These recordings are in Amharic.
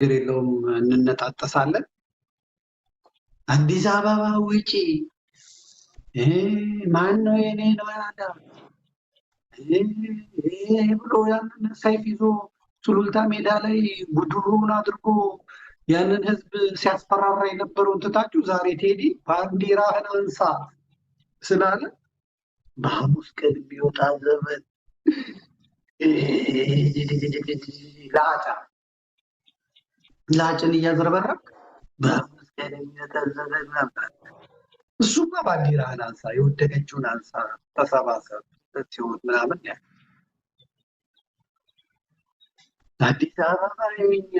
የለውም እንነጣጠሳለን። አዲስ አበባ ውጪ ማን ነው የኔ ነው ያለ ብሎ ያንን ሰይፍ ይዞ ሱሉልታ ሜዳ ላይ ጉድሩን አድርጎ ያንን ህዝብ ሲያስፈራራ የነበረውን ትታችሁ ዛሬ ቴዲ ባንዲራህን አንሳ ስላለ በሐሙስ ቀን የሚወጣ ዘመን ላጭን እያዘረበረቅ በሐሙስ ቀን የሚወጣ ዘመን ነበር። እሱማ ባንዲራህን አንሳ፣ የወደቀችውን አንሳ፣ ተሰባሰብ ሲሆን ምናምን ያ አዲስ አበባ የኛ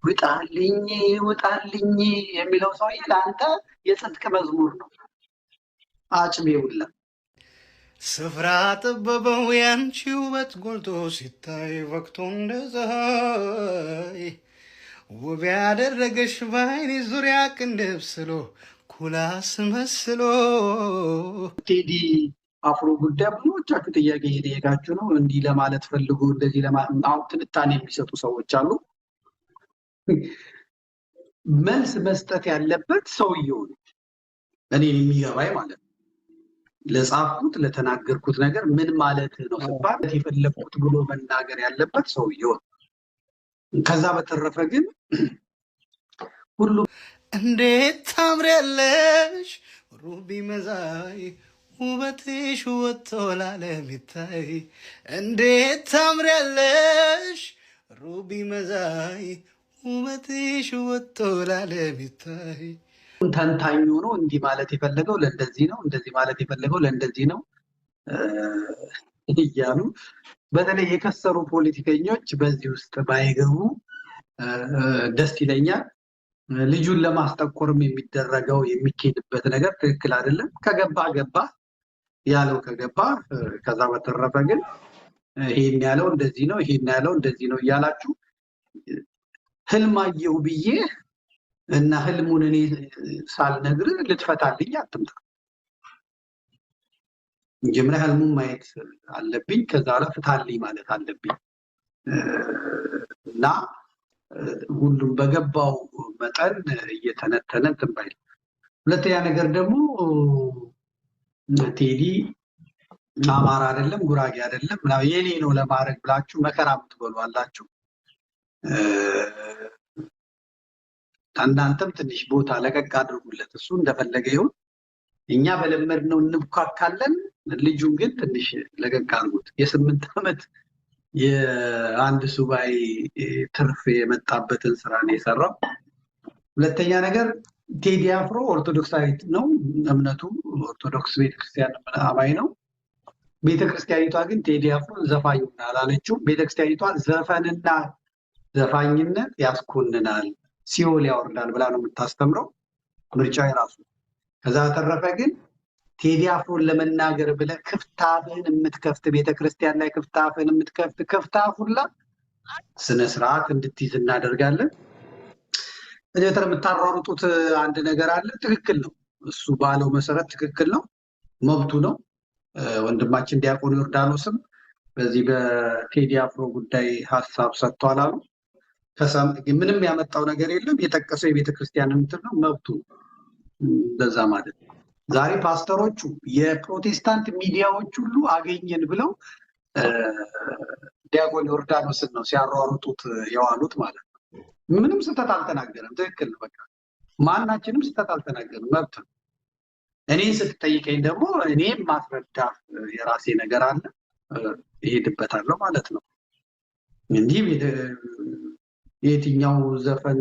ውጣልኝ ውጣልኝ የሚለው ሰውዬ ለአንተ የጽድቅ መዝሙር ነው። አጭቤውላ ስፍራ ጠበበው ያንቺ ውበት ጎልቶ ሲታይ ወቅቱ እንደ ፀሐይ ውብ ያደረገሽ በዓይኔ ዙሪያ ቅንድብ ስሎ ኩላስ መስሎ። ቴዲ አፍሮ ጉዳይ ብዙዎቻችሁ ጥያቄ እየጠየቃችሁ ነው። እንዲህ ለማለት ፈልጎ እንደዚህ አሁን ትንታኔ የሚሰጡ ሰዎች አሉ። መልስ መስጠት ያለበት ሰውየው ነው። እኔ የሚገባኝ ማለት ነው። ለጻፍኩት ለተናገርኩት ነገር ምን ማለት ነው ሲባል የፈለኩት ብሎ መናገር ያለበት ሰውየው ነው። ከዛ በተረፈ ግን ሁሉም እንዴት ታምሪያለሽ ሩቢ መዛይ ውበትሽ ወጥቶ ለዓለም ይታይ። እንዴት ታምሪያለሽ ሩቢ መዛይ ውበትሽ ወጥቶ ለዓለም ይታይ። ተንታኝ ሆኖ እንዲህ ማለት የፈለገው ለእንደዚህ ነው፣ እንደዚህ ማለት የፈለገው ለእንደዚህ ነው እያሉ በተለይ የከሰሩ ፖለቲከኞች በዚህ ውስጥ ባይገቡ ደስ ይለኛል። ልጁን ለማስጠቆርም የሚደረገው የሚኬድበት ነገር ትክክል አይደለም። ከገባ ገባ ያለው ከገባ። ከዛ በተረፈ ግን ይሄን ያለው እንደዚህ ነው፣ ይሄን ያለው እንደዚህ ነው እያላችሁ ህልም አየሁ ብዬ እና ህልሙን እኔ ሳልነግር ልትፈታልኝ አትምጣ። መጀመሪያ ህልሙን ማየት አለብኝ፣ ከዛ በኋላ ፍታልኝ ማለት አለብኝ እና ሁሉም በገባው መጠን እየተነተነ እንትን ባይል። ሁለተኛ ነገር ደግሞ ቴዲ አማራ አይደለም ጉራጌ አይደለም ምናምን የኔ ነው ለማድረግ ብላችሁ መከራ የምትበሉ አላችሁ። እናንተም ትንሽ ቦታ ለቀቅ አድርጉለት፣ እሱ እንደፈለገ ይሁን። እኛ በለመድነው እንብካካለን። ልጁን ግን ትንሽ ለቀቅ አድርጉት። የ8 ዓመት የአንድ ሱባኤ ትርፍ የመጣበትን ስራ ነው የሰራው። ሁለተኛ ነገር ቴዲ አፍሮ ኦርቶዶክሳዊት ነው እምነቱ፣ ኦርቶዶክስ ቤተክርስቲያን አማኝ ነው። ቤተክርስቲያኒቷ ግን ቴዲ አፍሮ ዘፋኝ አላለችው። ቤተክርስቲያኒቷ ዘፈንና ዘፋኝነት ያስኮንናል፣ ሲኦል ያወርዳል ብላ ነው የምታስተምረው። ምርጫ የራሱ። ከዛ በተረፈ ግን ቴዲ አፍሮን ለመናገር ብለህ ክፍታፍህን የምትከፍት ቤተክርስቲያን ላይ ክፍታፍህን የምትከፍት ክፍታፉላ ስነ ስርዓት እንድትይዝ እናደርጋለን። እኔተር የምታሯሩጡት አንድ ነገር አለ። ትክክል ነው፣ እሱ ባለው መሰረት ትክክል ነው፣ መብቱ ነው። ወንድማችን ዲያቆን ዮርዳኖስም በዚህ በቴዲ አፍሮ ጉዳይ ሀሳብ ሰጥቷል አሉ። ምንም ያመጣው ነገር የለም። የጠቀሰው የቤተክርስቲያን እንትን ነው፣ መብቱ እንደዛ ማለት ነው። ዛሬ ፓስተሮቹ የፕሮቴስታንት ሚዲያዎች ሁሉ አገኘን ብለው ዲያቆን ዮርዳኖስን ነው ሲያሯሩጡት የዋሉት ማለት ነው። ምንም ስህተት አልተናገረም። ትክክል ነው። በቃ ማናችንም ስህተት አልተናገረም፣ መብት ነው። እኔን ስትጠይቀኝ ደግሞ እኔም ማስረዳ የራሴ ነገር አለ፣ እሄድበታለሁ ማለት ነው። እንዲህ የትኛው ዘፈን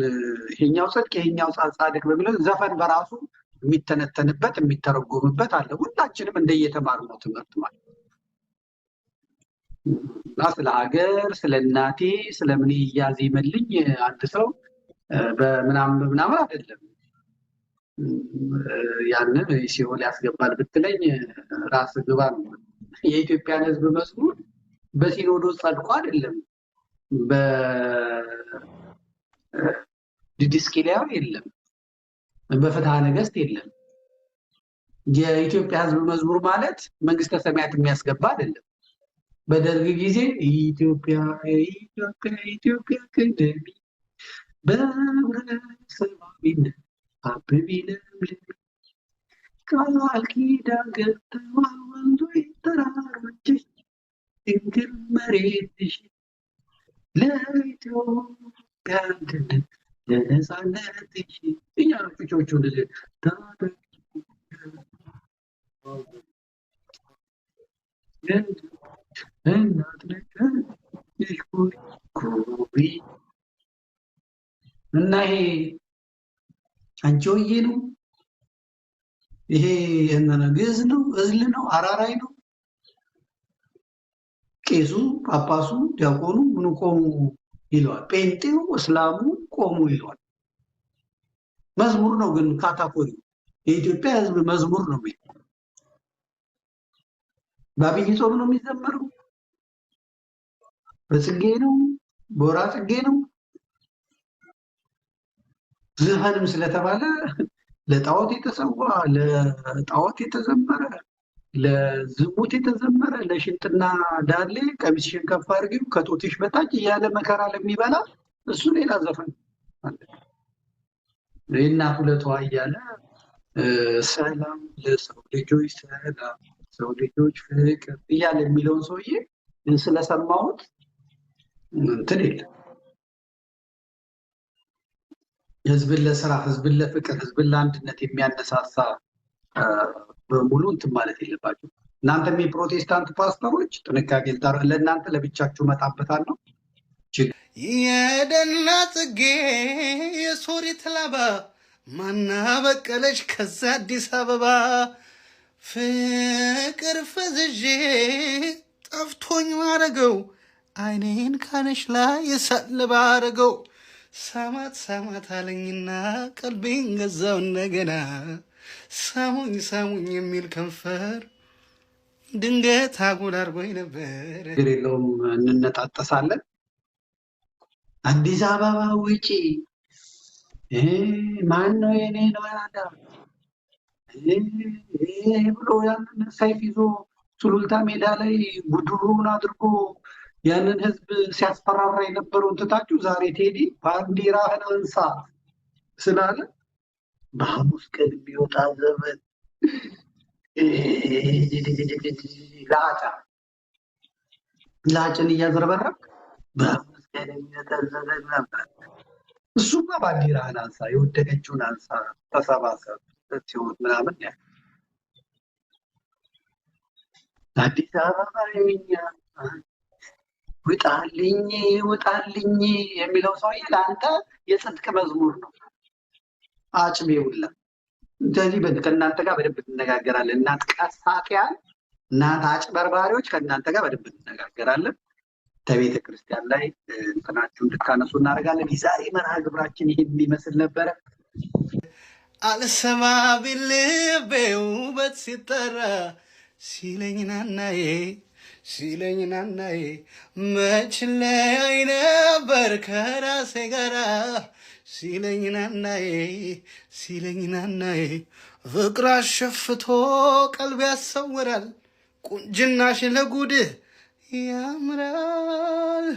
ይሄኛው ጽድቅ ይሄኛው ጻድቅ በሚለው ዘፈን በራሱ የሚተነተንበት የሚተረጎምበት አለ። ሁላችንም እንደየተማርነው ትምህርት ማለት ነው። እና ስለ ሀገር ስለ እናቴ ስለምን እያዜመልኝ አንድ ሰው በምናምን አይደለም። ያንን ሲኦል ያስገባል ብትለኝ ራስ ግባ ነው። የኢትዮጵያን ሕዝብ መዝሙር በሲኖዶስ ጸድቆ አይደለም፣ በዲስኪሊያው የለም፣ በፍትሐ ነገሥት የለም። የኢትዮጵያ ሕዝብ መዝሙር ማለት መንግስተ ሰማያት የሚያስገባ አይደለም። በደርግ ጊዜ ኢትዮጵያ ኢትዮጵያ ኢትዮጵያ ቅደሚ በህብረተሰባዊነት አብቢ ለምልሚ ቃል ኪዳን ገብተዋል ወንዞች ተራሮችሽ ድንግል መሬትሽ ለኢትዮጵያ አንድነት ለነፃነትሽ እያሉ ጩጮቹን ታጠቂ እናት ነሽ ኩሪ እና ይሄ አንቺ ሆዬ ነው። ይሄ ግዕዝ ነው፣ እዝል ነው፣ አራራይ ነው። ቄሱ፣ ጳጳሱ፣ ዲያቆኑ ምኑ ቆሙ ይለዋል። ጴንጤው፣ እስላሙ ቆሙ ይለዋል። መዝሙር ነው ግን ካታኮሪ የኢትዮጵያ ሕዝብ መዝሙር ነው የሚል በአብይ ጾም ነው የሚዘመረው። በጽጌ ነው፣ በወራ ጽጌ ነው። ዝፈንም ስለተባለ ለጣዖት የተሰዋ ለጣዖት የተዘመረ ለዝሙት የተዘመረ ለሽንጥና ዳሌ ቀሚስሽን ከፍ አድርጊው ከጦትሽ በታች እያለ መከራ ለሚበላ እሱ ሌላ ዘፈን አለ። የእናት ውለቷ እያለ ሰላም ለሰው ልጆች ሰላም ሰው ልጆች ፍቅር እያለ የሚለውን ሰውዬ ስለሰማሁት እንትን የለም። ህዝብን ለስራ፣ ህዝብን ለፍቅር፣ ህዝብን ለአንድነት የሚያነሳሳ በሙሉ እንትን ማለት የለባቸው። እናንተም የፕሮቴስታንት ፓስተሮች ጥንቃቄ ለእናንተ ለብቻችሁ መጣበታለሁ። የደና ጽጌ የሶሪት ላባ ማና በቀለች ከዛ አዲስ አበባ ፍቅር ፈዝዤ ጠፍቶኝ ማረገው አይኔን ካነሽ ላይ የሳልባ አረገው ሳማት ሳማት አለኝና ቀልቤን ገዛው እንደገና ሳሙኝ ሳሙኝ የሚል ከንፈር ድንገት አጉል አርጎኝ ነበር። የለውም እንነጣጠሳለን። አዲስ አበባ ውጪ ማን ነው የኔ ነው ያዳ ብሎ ያንን ሰይፍ ይዞ ሱሉልታ ሜዳ ላይ ጉድሩን አድርጎ ያንን ህዝብ ሲያስፈራራ የነበረውን ትታችሁ ዛሬ ቴዲ ባንዲራህን አንሳ ስላለ በሐሙስ ቀን የሚወጣ ዘመን ላጭን እያዝረበረብ በሐሙስ ቀን የሚወጣ ዘመን ነበር። እሱማ ባንዲራህን አንሳ፣ የወደቀችውን አንሳ፣ ተሰባሰብ ሲሆን ምናምን ያ አዲስ አበባ የኛ ውጣልኝ ውጣልኝ የሚለው ሰውዬ ለአንተ የጽድቅ መዝሙር ነው። አጭቤ ሁላ እንደዚህ ከእናንተ ጋር በደንብ እንነጋገራለን። እናት ቀሳቂያን፣ እናት አጭበርባሪዎች ከእናንተ ጋር በደንብ እንነጋገራለን። ከቤተ ክርስቲያን ላይ እንትናችሁ እንድታነሱ እናደርጋለን። የዛሬ መርሃ ግብራችን ይሄን የሚመስል ነበረ። አልሰማ ቢል ልቤ ውበት ሲጠራ ሲለኝ ናናዬ ሲለኝ ናናዬ መች ለያይ ነበር ከራሴ ጋራ ሲለኝ ናናዬ ሲለኝ ናናዬ ፍቅር አሸፍቶ ቀልብ ያሰውራል ቁንጅናሽ ለጉድህ ያምራል።